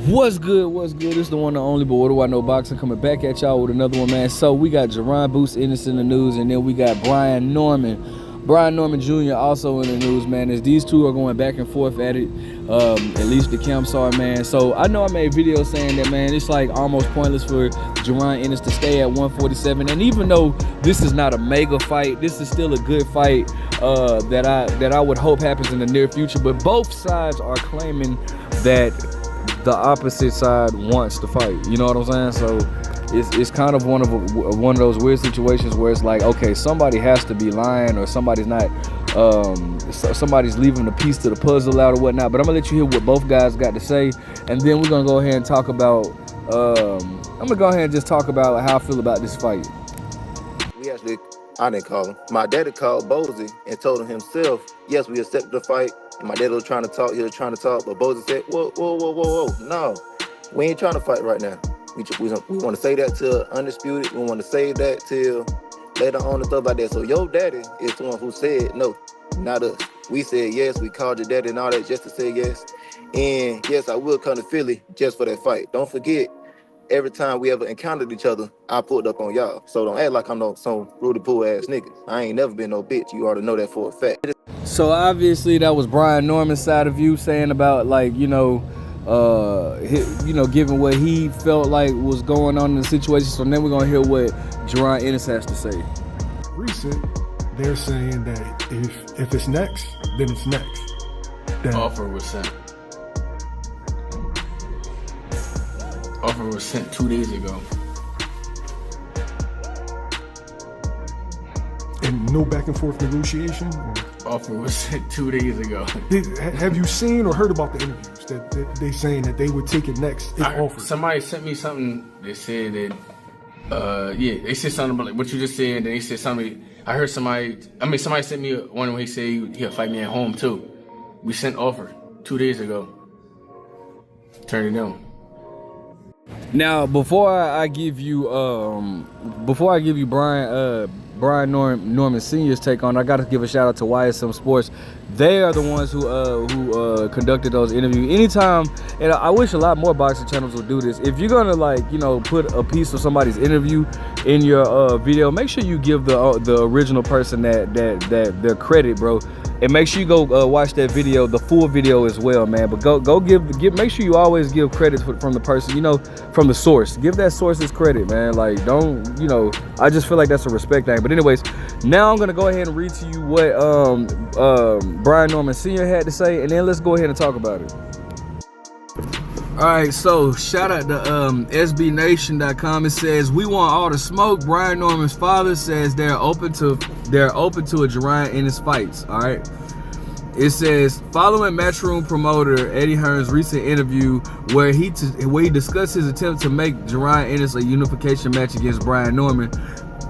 What's good? What's good? It's the one and only, but what do I know, boxing, coming back at y'all with another one, man. So we got Jaron Ennis in the news, and then we got Brian Norman Jr. also in the news, man. As these two are going back and forth at it, at least the camps are, man. So I know I made videos saying that, man, it's like almost pointless for Jaron Ennis to stay at 147. And even though this is not a mega fight, this is still a good fight that I would hope happens in the near future. But both sides are claiming that the opposite side wants to fight. You know what I'm saying? So it's kind of one of those weird situations where it's like, okay, somebody has to be lying, or somebody's not. Somebody's leaving a piece to the puzzle out or whatnot. But I'm gonna let you hear what both guys got to say, and then we're gonna go ahead and talk about. I'm gonna go ahead and just talk about how I feel about this fight. I didn't call him. My daddy called Bozy and told him himself, yes, we accepted the fight. And my daddy was trying to talk, but Bozy said, whoa, no, we ain't trying to fight right now. We want to say that till undisputed. We want to save that till later on and stuff like that. So your daddy is the one who said no, not us. We said yes, we called your daddy and all that just to say yes. And yes, I will come to Philly just for that fight. Don't forget, every time we ever encountered each other, I pulled up on y'all. So don't act like I'm no some Rudy Poo ass nigga. I ain't never been no bitch. You already know that for a fact. So obviously that was Brian Norman's side of you saying about, like, given what he felt like was going on in the situation. So then we're gonna hear what Jaron Ennis has to say. Recent, they're saying that if it's next, then it's next. That offer was sent. Offer was sent 2 days ago. And no back and forth negotiation? Offer was sent 2 days ago. Have you seen or heard about the interviews that they saying that they would take it next if offered? Somebody sent me something. They said that, they said something about like what you just said. And they said something. I heard somebody sent me one where he said he'll fight me at home too. We sent offer 2 days ago. Turned it down. Now, before I give you Brian Norman Sr.'s take on, I got to give a shout out to YSM Sports. They are the ones who conducted those interviews. Anytime, and I wish a lot more boxing channels would do this. If you're gonna put a piece of somebody's interview in your video, make sure you give the original person that their credit, bro. And make sure you go watch that video, the full video as well, man. But go give make sure you always give credit from the person, from the source. Give that source his credit, man. Like, don't, I just feel like that's a respect thing. But anyways, now I'm gonna go ahead and read to you what Brian Norman Sr. had to say, and then let's go ahead and talk about it. All right, so shout out to SBNation.com. It says, we want all the smoke. Brian Norman's father says they're open to a Jaron Ennis fights. All right. It says, following Matchroom promoter Eddie Hearn's recent interview where he discussed his attempt to make Jaron Ennis a unification match against Brian Norman,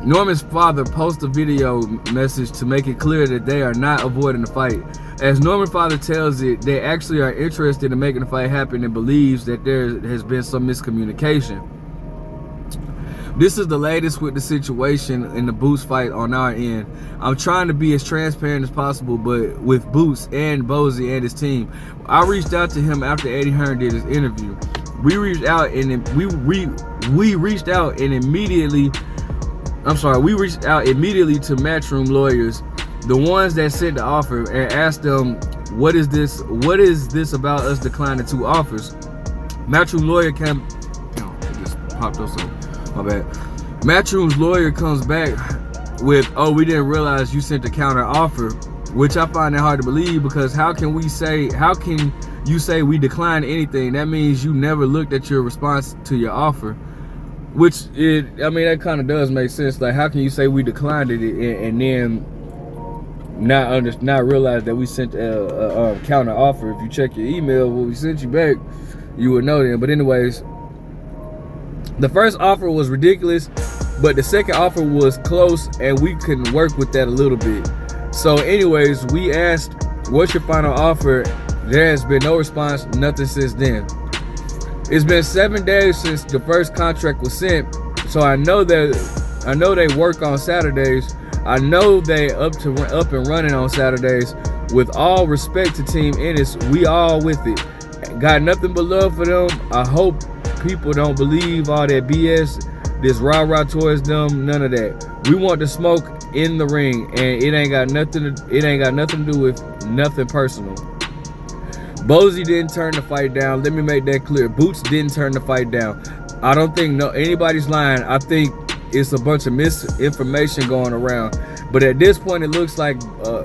Norman's father posted a video message to make it clear that they are not avoiding the fight. As Norman's father tells it, they actually are interested in making the fight happen and believes that there has been some miscommunication. This is the latest with the situation in the Boots fight on our end. I'm trying to be as transparent as possible, but with Boots and Bozy and his team, I reached out to him after Eddie Hearn did his interview. We reached out immediately to Matchroom lawyers, the ones that sent the offer, and asked them, what is this about us declining 2 offers? Matchroom lawyer it just popped up, so my bad. Matchroom's lawyer comes back with, we didn't realize you sent a counter offer, which I find it hard to believe, because how can you say we declined anything? That means you never looked at your response to your offer. Which that kind of does make sense. Like, how can you say we declined it and then not realize that we sent a counter offer? If you check your email, what we sent you back, you would know then. But anyways, the first offer was ridiculous, but the second offer was close, and we couldn't work with that a little bit. So anyways, we asked, what's your final offer? There has been no response, nothing since then. It's been 7 days since the first contract was sent, so I know they work on Saturdays. I know they up and running on Saturdays. With all respect to Team Ennis, we all with it. Got nothing but love for them. I hope people don't believe all that BS, this rah-rah towards them, none of that. We want the smoke in the ring, and it ain't got nothing to do with nothing personal. Bozy didn't turn the fight down. Let me make that clear. Boots didn't turn the fight down. I don't think anybody's lying. I think it's a bunch of misinformation going around. But at this point, it looks like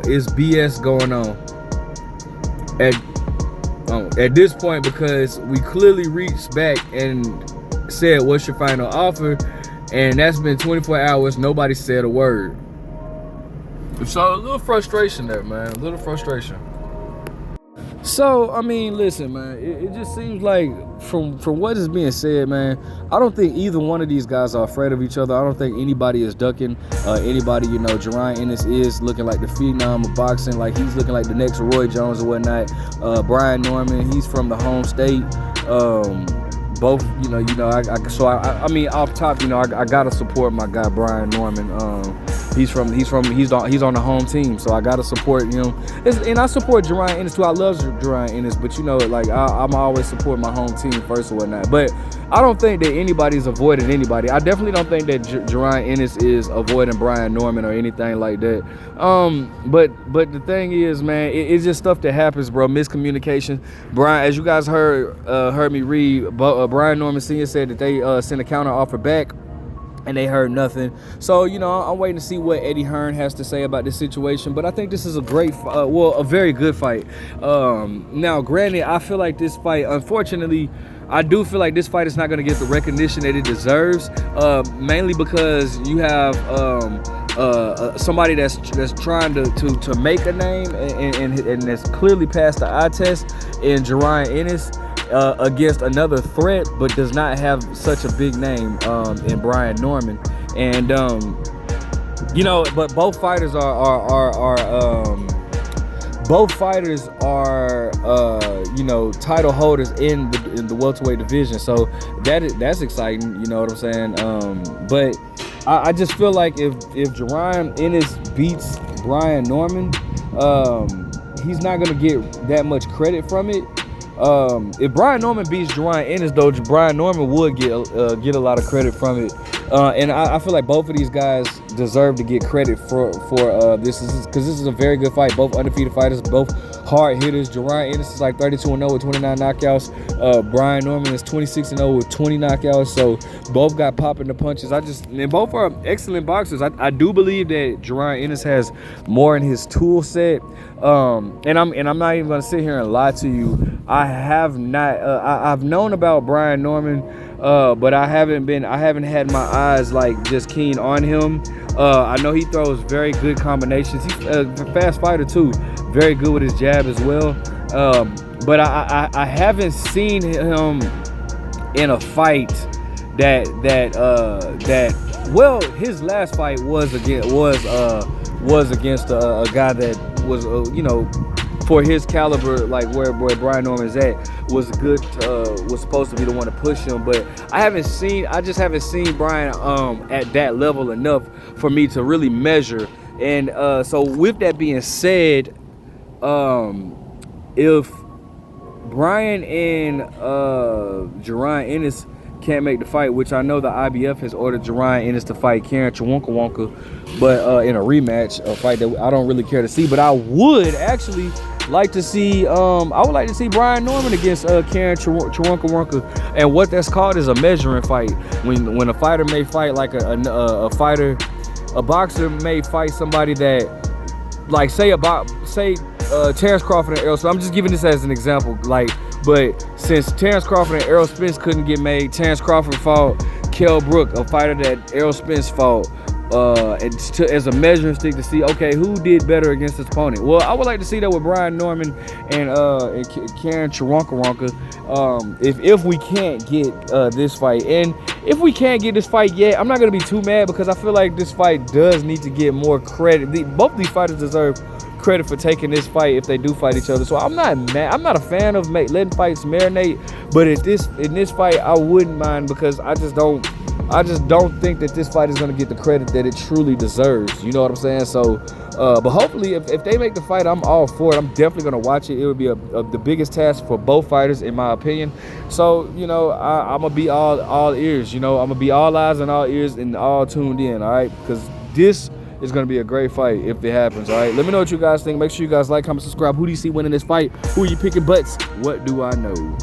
it's BS going on. At this point, because we clearly reached back and said, "What's your final offer?" And that's been 24 hours. Nobody said a word. So a little frustration there, man. A little frustration. So, I mean, listen, man, it just seems like from what is being said, man, I don't think either one of these guys are afraid of each other. I don't think anybody is ducking anybody. You know, Jaron Ennis is looking like the phenom of boxing, like he's looking like the next Roy Jones or whatnot. Brian Norman, he's from the home state. Both, I mean, off top, I gotta support my guy Brian Norman. He's on the home team, so I gotta support him. And I support Jaron Ennis too. I love Jaron Ennis, but I'm always support my home team first or whatnot. But I don't think that anybody's avoiding anybody. I definitely don't think that Jaron Ennis is avoiding Brian Norman or anything like that. But the thing is, man, it's just stuff that happens, bro. Miscommunication. Brian, as you guys heard me read, Brian Norman Sr. said that they sent a counter offer back, and they heard nothing. So, I'm waiting to see what Eddie Hearn has to say about this situation. But I think this is a a very good fight. Now, granted, I feel like this fight, unfortunately, I do feel like this fight is not going to get the recognition that it deserves, mainly because you have somebody that's trying to make a name and that's clearly passed the eye test in Jaron Ennis, against another threat, but does not have such a big name in Brian Norman. And but both fighters are title holders in the welterweight division, so that's exciting. You know what I'm saying? But I just feel like if Jaron Ennis beats Brian Norman, he's not gonna get that much credit from it. If Brian Norman beats Jaron Ennis, though, Brian Norman would get a lot of credit from it. And I feel like both of these guys deserve to get credit for this, because this is a very good fight. Both undefeated fighters, both hard hitters. Jaron Ennis is like 32-0 with 29 knockouts. Brian Norman is 26-0 with 20 knockouts. So both got popping the punches. And both are excellent boxers. I do believe that Jaron Ennis has more in his tool set. And I'm not even gonna sit here and lie to you. I have not. I've known about Brian Norman, but I haven't had my eyes like just keen on him. I know he throws very good combinations. He's a fast fighter too, very good with his jab as well. But I haven't seen him in a fight that his last fight was against a guy that was for his caliber, like where Brian Norman's at, was supposed to be the one to push him. But I just haven't seen Brian at that level enough for me to really measure. And so with that being said, if Brian and Jaron Ennis can't make the fight, which I know the IBF has ordered Jaron Ennis to fight Karen Chwonka, but in a rematch, a fight that I don't really care to see. But I would actually like to see Brian Norman against Karen Chwonka, and what that's called is a measuring fight. When a fighter may fight like a boxer may fight somebody that, like, say Terrence Crawford and Errol Spence. I'm just giving this as an example, but since Terrence Crawford and Errol Spence couldn't get made, Terrence Crawford fought Kell Brook, a fighter that Errol Spence fought, as a measuring stick to see, okay, who did better against his opponent. Well, I would like to see that with Brian Norman and Karen Chwonka. If we can't get this fight, and if we can't get this fight yet, I'm not gonna be too mad, because I feel like this fight does need to get more credit. Both these fighters deserve credit for taking this fight if they do fight each other. So I'm not mad. I'm not a fan of letting fights marinate, but in this fight I wouldn't mind, because I just don't I just don't think that this fight is going to get the credit that it truly deserves. You know what I'm saying? So, but hopefully, if they make the fight, I'm all for it. I'm definitely going to watch it. It would be the biggest task for both fighters, in my opinion. So, you know, I'm going to be all ears. You know, I'm going to be all eyes and all ears and all tuned in, all right? Because this is going to be a great fight if it happens, all right? Let me know what you guys think. Make sure you guys like, comment, subscribe. Who do you see winning this fight? Who are you picking butts? What do I know?